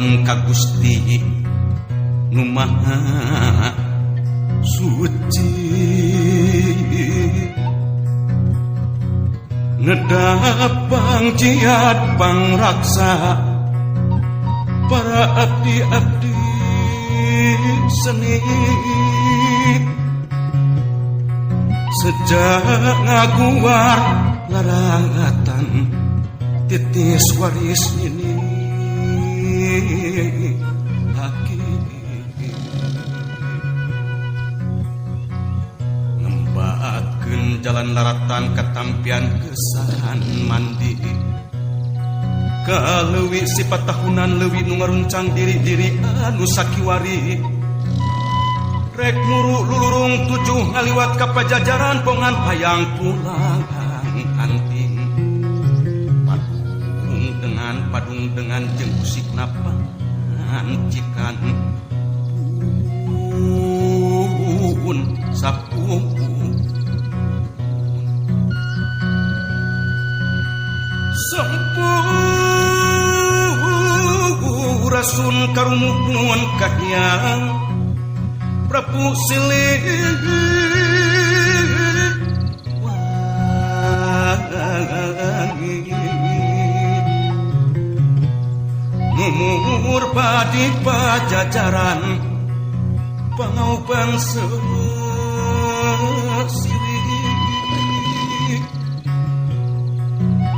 nyuwun ka Gusti nu Maha Suci ngedapang jiat pangraksa para abdi-abdi seni sejak ngaguar larangatan titis waris ini ngembaakeun jalan laratan katampian kesahan mandi kaleuwi sifat tahunan leuwih nu ngaruncang diri-diri anu sakiwari rek muru lulurung tujuh ngaliwat ka pajajaran pongan hayang pulang anting padung dengan jeung musikna pancikan pun sapung sampurasun karumuhun kahyang Prabu Silih Numur padi pajajaran pangauban sesirih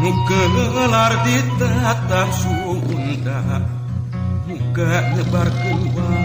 nugelar di tata Sunda muga nyebar keluar